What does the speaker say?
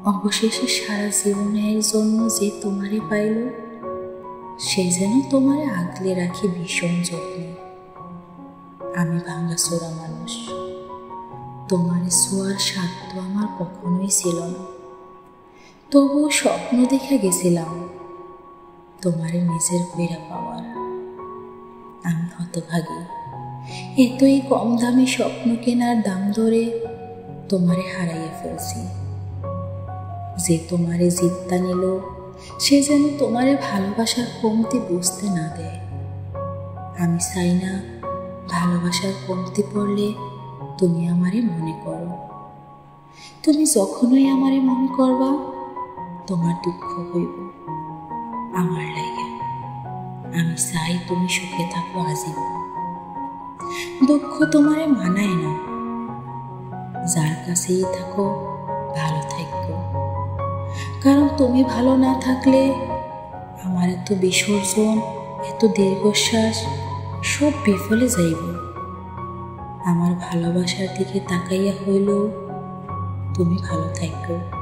অবশেষে সারা জীবনের জন্য যে তোমারে পাইল, সে যেন তোমারে আগলে রাখি ভীষণ যত্নে। আমি ভাঙাচোরা মানুষ, তোমারে ছোঁয়ার সাধ্য আমার কখনোই ছিল না। তবুও স্বপ্ন দেখে গেছিলাম তোমারে নিজের কইরা পাওয়ার। আমি হতভাগী, এতই কম দামি স্বপ্ন কেনার দাম ধরে তোমারে হারাইয়া ফেলছি। যে তোমারে জিততা নিল, সে যেন তোমারে ভালোবাসার কমতি বুঝতে না দেয়। আমি চাই না ভালোবাসার কমতি পড়লে তুমি আমারে মনে করো। তুমি যখনই আমারে মনে করবা, তোমার দুঃখ হইব আমার লাগে। আমি চাই তুমি সুখে থাকো আজীবন। দুঃখ তোমারে মানায় না, যার কাছেই থাকো ভালো থাকো। কারণ তুমি ভালো না থাকলে আমার এত বিসর্জন, এত দীর্ঘশ্বাস সব বিফলে যাইব। আমার ভালোবাসার দিকে তাকাইয়া হইল তুমি ভালো থাকো।